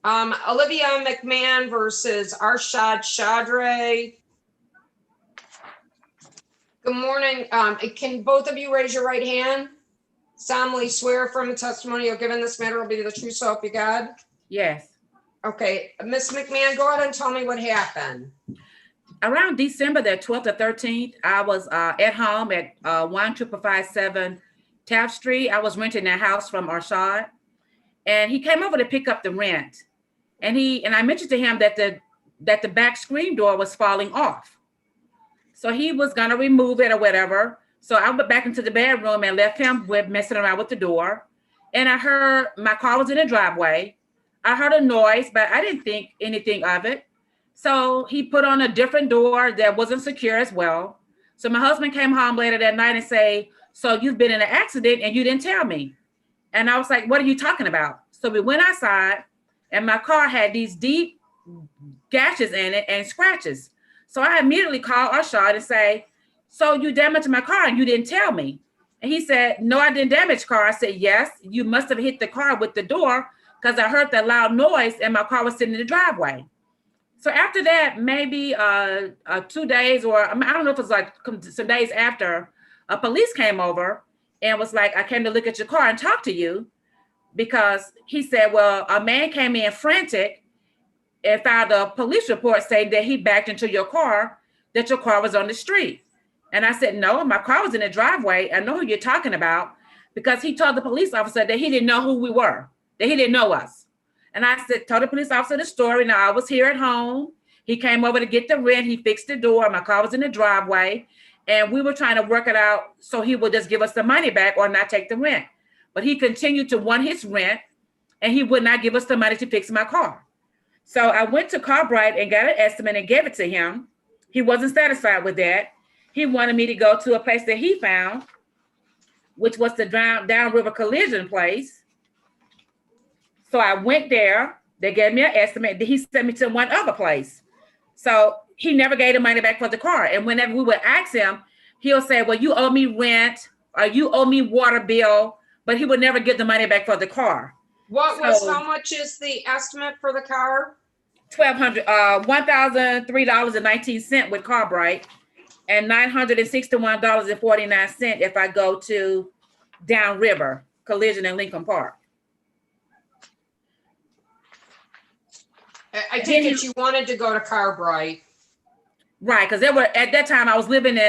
Olivia McMahon versus Arshad Chadre. Good morning. Can both of you raise your right hand? Solemnly swear from the testimony you'll give in this matter will be the true self you God? Yes. Okay, Miss McMahon, go ahead and tell me what happened. Around December the 12th or 13th, I was at home at 15557 Taft Street. I was renting a house from Arshad, and he came over to pick up the rent. And I mentioned to him that the back screen door was falling off. So he was gonna remove it or whatever. So I went back into the bedroom and left him messing around with the door. And I heard my car was in the driveway. I heard a noise, but I didn't think anything of it. So he put on a different door that wasn't secure as well. So my husband came home later that night and say, "So you've been in an accident and you didn't tell me." And I was like, "What are you talking about?" So we went outside and my car had these deep gashes in it and scratches. So I immediately called Arshad and say, "So you damaged my car and you didn't tell me?" And he said, "No, I didn't damage the car." I said, "Yes, you must have hit the car with the door because I heard that loud noise and my car was sitting in the driveway." So after that, maybe 2 days, or I don't know if it was like some days after, a police came over and was like, "I came to look at your car and talk to you," because he said, "Well, a man came in frantic and filed a police report saying that he backed into your car, that your car was on the street." And I said, "No, my car was in the driveway. I know who you're talking about," because he told the police officer that he didn't know who we were, that he didn't know us. And I said, told the police officer the story. Now I was here at home. He came over to get the rent. He fixed the door. My car was in the driveway. And we were trying to work it out so he would just give us the money back or not take the rent. But he continued to want his rent and he would not give us the money to fix my car. So I went to Carbright and got an estimate and gave it to him. He wasn't satisfied with that. He wanted me to go to a place that he found, which was the Downriver Collision place. So I went there. They gave me an estimate. He sent me to one other place. So he never gave the money back for the car. And whenever we would ask him, he'll say, "Well, you owe me rent or you owe me water bill," but he would never give the money back for the car. How much is the estimate for the car? $1,003.19 with Carbright and $961.49 if I go to Downriver Collision in Lincoln Park. I think that you wanted to go to Carbright. Right, because at that time I was living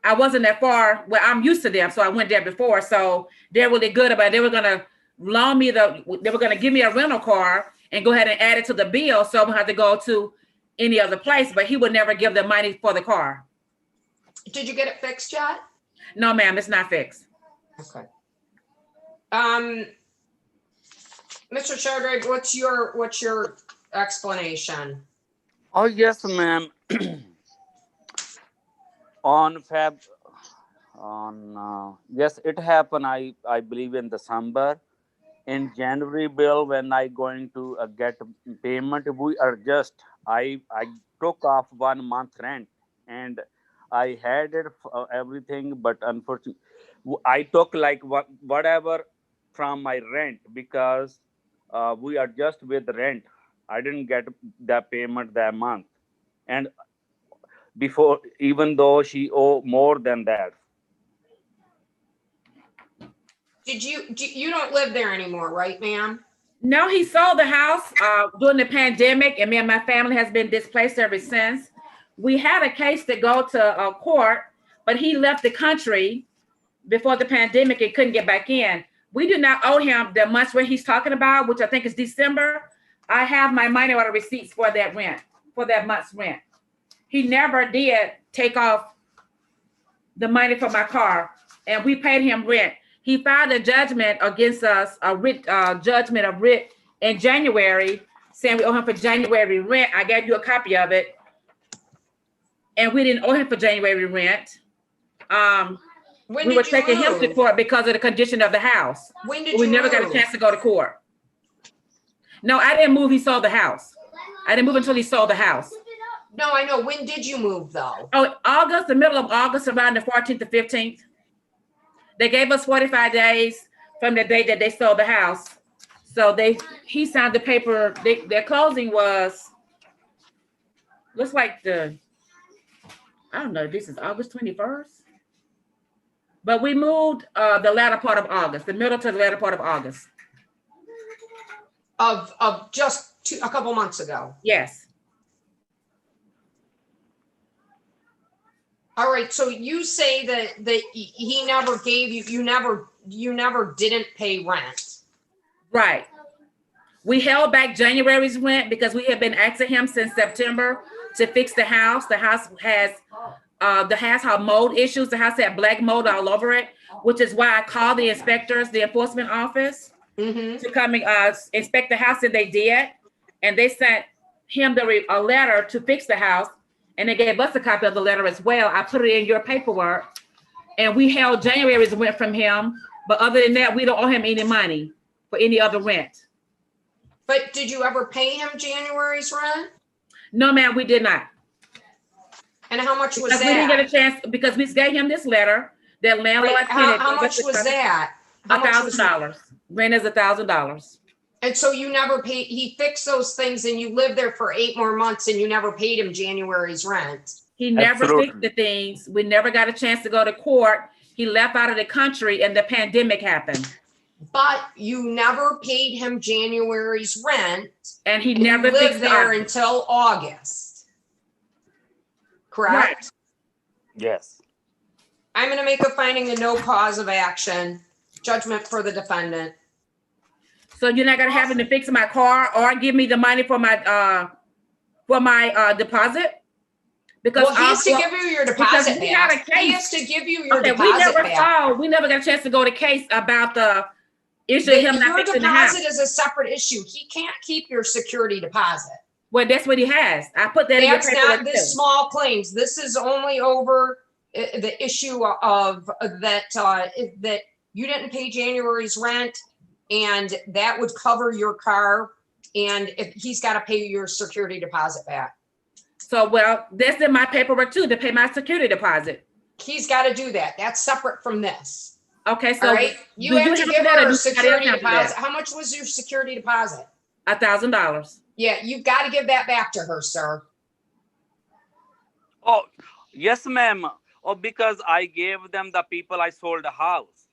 I wasn't that far. Well, I'm used to them, so I went there before. So they're really good about it. They were gonna they were gonna give me a rental car and go ahead and add it to the bill, so I don't have to go to any other place. But he would never give the money for the car. Did you get it fixed yet? No, ma'am, it's not fixed. Okay. Mr. Chadre, what's your explanation? Oh, yes, ma'am. Yes, it happened. I believe in December. In January bill, when I going to get payment, we adjust. I took off 1 month rent, and I had it everything, but unfortunately, I took like whatever from my rent because we adjust with rent. I didn't get the payment that month, and before, even though she owe more than that. You don't live there anymore, right, ma'am? No, he sold the house during the pandemic, and me and my family has been displaced ever since. We had a case to go to court, but he left the country before the pandemic and couldn't get back in. We do not owe him the month's rent he's talking about, which I think is December. I have my money order receipts for that rent, for that month's rent. He never did take off the money for my car, and we paid him rent. He filed a judgment against us, a judgment of writ in January, saying we owe him for January rent. I gave you a copy of it. And we didn't owe him for January rent. We were taking him to court because of the condition of the house. When did we never got a chance to go to court. No, I didn't move. He sold the house. I didn't move until he sold the house. No, I know. When did you move, though? Oh, August, the middle of August, around the 14th to 15th. They gave us 45 days from the day that they sold the house. So he signed the paper. Their closing was, looks like I don't know, this is August 21st. But we moved the latter part of August, the middle to the latter part of August. Of just a couple months ago. Yes. All right, so you say that he never gave you never didn't pay rent. Right. We held back January's rent because we had been asking him since September to fix the house. The house has mold issues. The house had black mold all over it, which is why I called the inspectors, the enforcement office, to come and inspect the house, and they did. And they sent him a letter to fix the house, and they gave us a copy of the letter as well. I put it in your paperwork, and we held January's rent from him. But other than that, we don't owe him any money for any other rent. But did you ever pay him January's rent? No, ma'am, we did not. And how much was Because that? we didn't get a chance, because we gave him this letter that landlord. Wait, how much was that? $1,000. Rent is $1,000. And so you never paid, he fixed those things and you lived there for 8 more months and you never paid him January's rent. He never Absolutely. fixed the things. We never got a chance to go to court. He left out of the country and the pandemic happened. But you never paid him January's rent. And he And never you fixed lived there it. until August. Correct? Yes. I'm gonna make a finding of no cause of action, judgment for the defendant. So you're not gonna have him to fix my car or give me the money for my deposit? Because Well, he has to give you your deposit we had a back. He case. has to give you your Okay, deposit back. we never got a chance to go to case about the issue of him not Your fixing the house. deposit is a separate issue. He can't keep your security deposit. Well, that's what he has. I put that in your That's paperwork not too. this small claims. This is only over the issue of that you didn't pay January's rent, and that would cover your car, and if he's got to pay your security deposit back. So, well, that's in my paperwork too, to pay my security deposit. He's got to do that. That's separate from this. Okay, so All right. You do have to give that, or her do a somebody else security have to do that? deposit. How much was your security deposit? $1,000. Yeah, you've got to give that back to her, sir. Oh, yes, ma'am. Oh, because I gave them the people I sold the house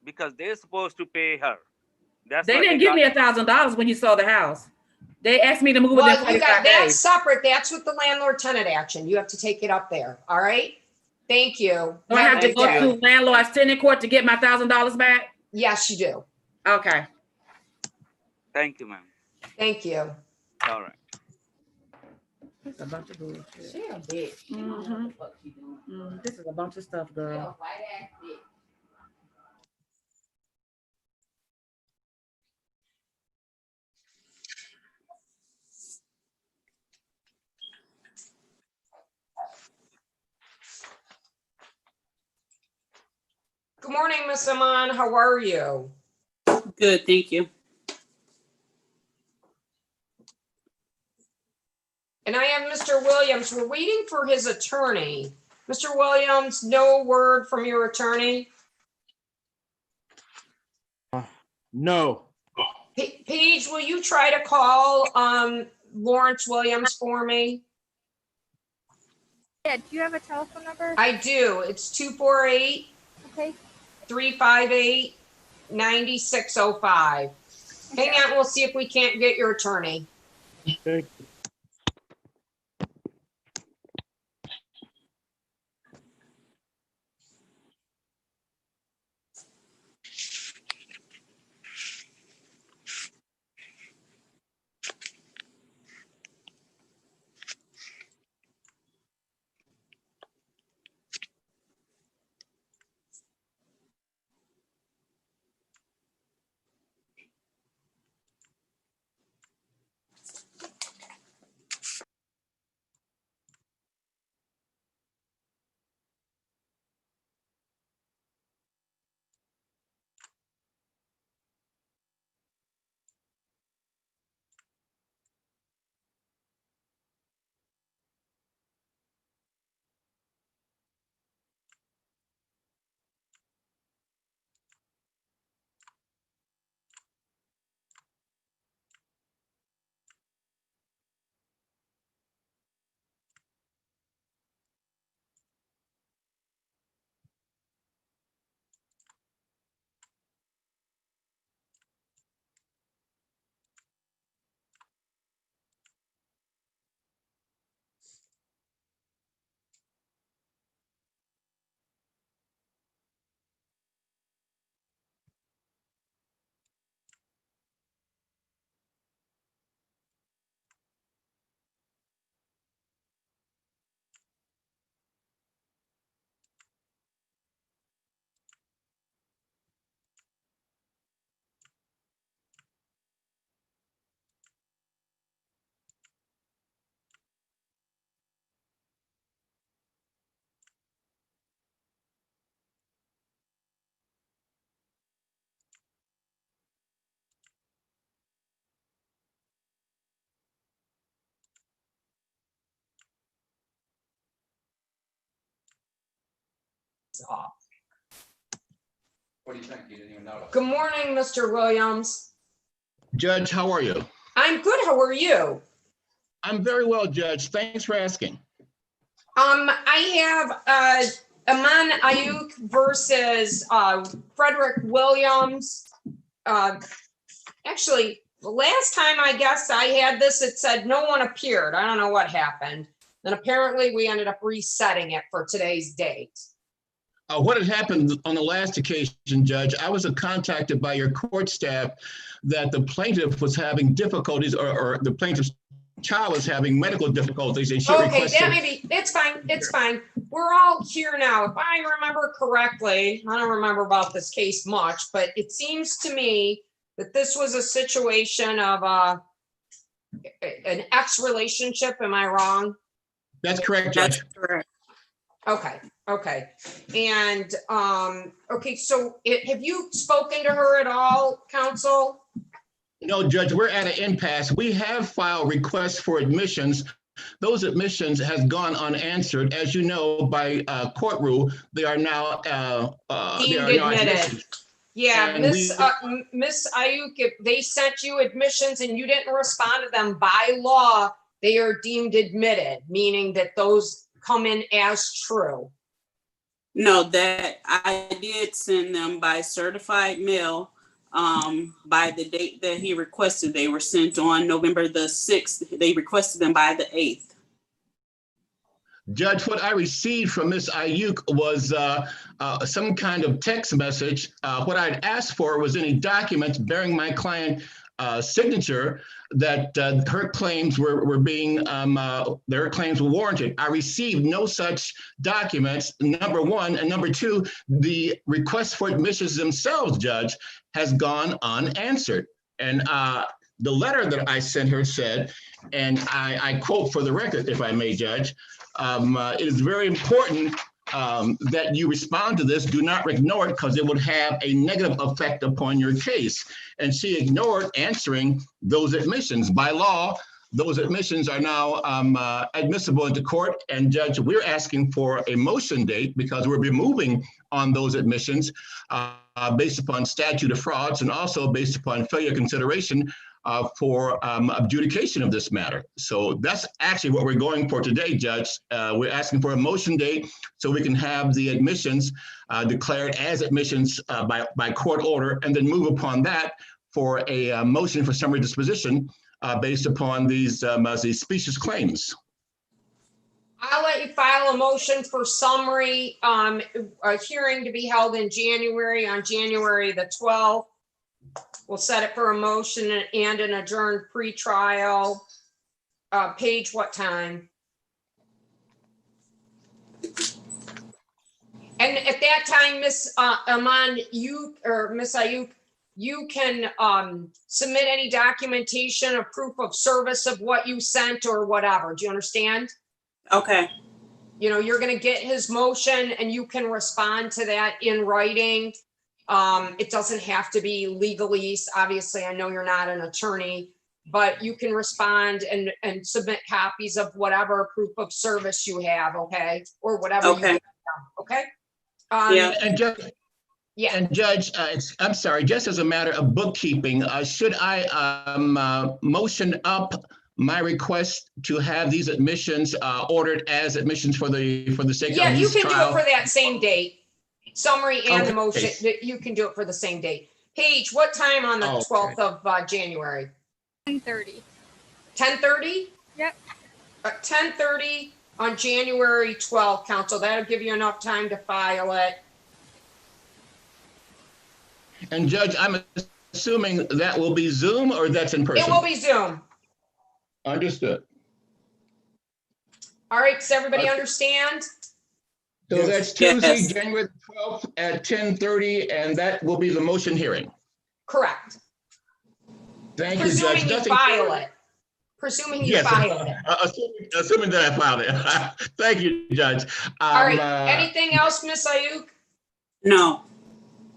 because they're supposed to pay her. That's They why didn't give got me $1,000 when you sold the house. They asked me to move within Well, you 45 got, that's days. separate. That's with the landlord tenant action. You have to take it up there. All right. Thank you. Do I have to Thank go you. to landlord's tenant court to get my $1,000 back? Yes, you do. Okay. Thank you, ma'am. Thank you. All right. This is a bunch of bullshit. This is a bunch of stuff, girl. Good morning, Miss Aman. How are you? Good, thank you. And I have Mr. Williams. We're waiting for his attorney. Mr. Williams, no word from your attorney? No. Paige, will you try to call Lawrence Williams for me? Yeah, do you have a telephone number? I do. It's 248 Okay. 358 9605. Hang on, we'll see if we can't get your attorney. Okay. off. What do you think? You didn't even notice. Good morning, Mr. Williams. Judge, how are you? I'm good. How are you? I'm very well, Judge. Thanks for asking. I have Aman Ayuk versus Frederick Williams. Actually, the last time I guess I had this, it said no one appeared. I don't know what happened. Then apparently we ended up resetting it for today's date. What had happened on the last occasion, Judge, I was contacted by your court staff that the plaintiff was having difficulties or the plaintiff's child was having medical difficulties and she Okay, requested. that may be, it's fine, it's fine. We're all here now. If I remember correctly, I don't remember about this case much, but it seems to me that this was a situation of an ex-relationship. Am I wrong? That's correct, Judge. That's correct. Okay, okay. And, okay, so have you spoken to her at all, counsel? No, Judge, we're at an impasse. We have filed requests for admissions. Those admissions has gone unanswered. As you know, by court rule, they are now Deemed admitted. admissions. Yeah, And Miss Ayuk, if they sent you admissions and you didn't respond to them by law, they are deemed admitted, meaning that those come in as true. No, that I did send them by certified mail. By the date that he requested, they were sent on November the 6th. They requested them by the 8th. Judge, what I received from Ms. Ayuk was some kind of text message. What I'd asked for was any documents bearing my client signature that her claims were being, their claims were warranted. I received no such documents, number one. And number two, the request for admissions themselves, Judge, has gone unanswered. And the letter that I sent her said, and I quote for the record, if I may, Judge, it is very important that you respond to this. Do not ignore it because it would have a negative effect upon your case. And she ignored answering those admissions. By law, those admissions are now admissible into court. And Judge, we're asking for a motion date because we'll be moving on those admissions based upon statute of frauds and also based upon failure consideration for adjudication of this matter. So that's actually what we're going for today, Judge. We're asking for a motion date so we can have the admissions declared as admissions by court order and then move upon that for a motion for summary disposition based upon these specious claims. I'll let you file a motion for summary, a hearing to be held in January, on January the 12th. We'll set it for a motion and an adjourned pretrial. Paige, what time? And at that time, Miss Aman, you or Miss Ayuk, you can submit any documentation or proof of service of what you sent or whatever. Do you understand? Okay. You know, you're gonna get his motion and you can respond to that in writing. It doesn't have to be legalese. Obviously, I know you're not an attorney, but you can respond and submit copies of whatever proof of service you have, okay? Or whatever. Okay. Okay? Yeah. And Judge, Yeah, and Judge, I'm sorry, just as a matter of bookkeeping, should I motion up my request to have these admissions ordered as admissions for the sake yeah, of you this can do it trial? for that same date. Summary and the Okay. motion, you can do it for the same date. Paige, what time on the Okay. 12th of January? 10:30. 10:30? Yep. 10:30 on January 12th, council. That'll give you enough time to file it. And Judge, I'm assuming that will be Zoom or that's in person? It will be Zoom. Understood. All right, does everybody Okay. understand? So that's Tuesday, Yes. January 12th at 10:30, and that will be the motion hearing. Correct. Thank you, Judge. Presuming you Nothing file further? it. Presuming you Yes, file it. assuming that I filed it. Thank you, Judge. All right, anything else, Miss Ayuk? No.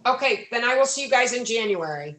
Okay, then I will see you guys in January.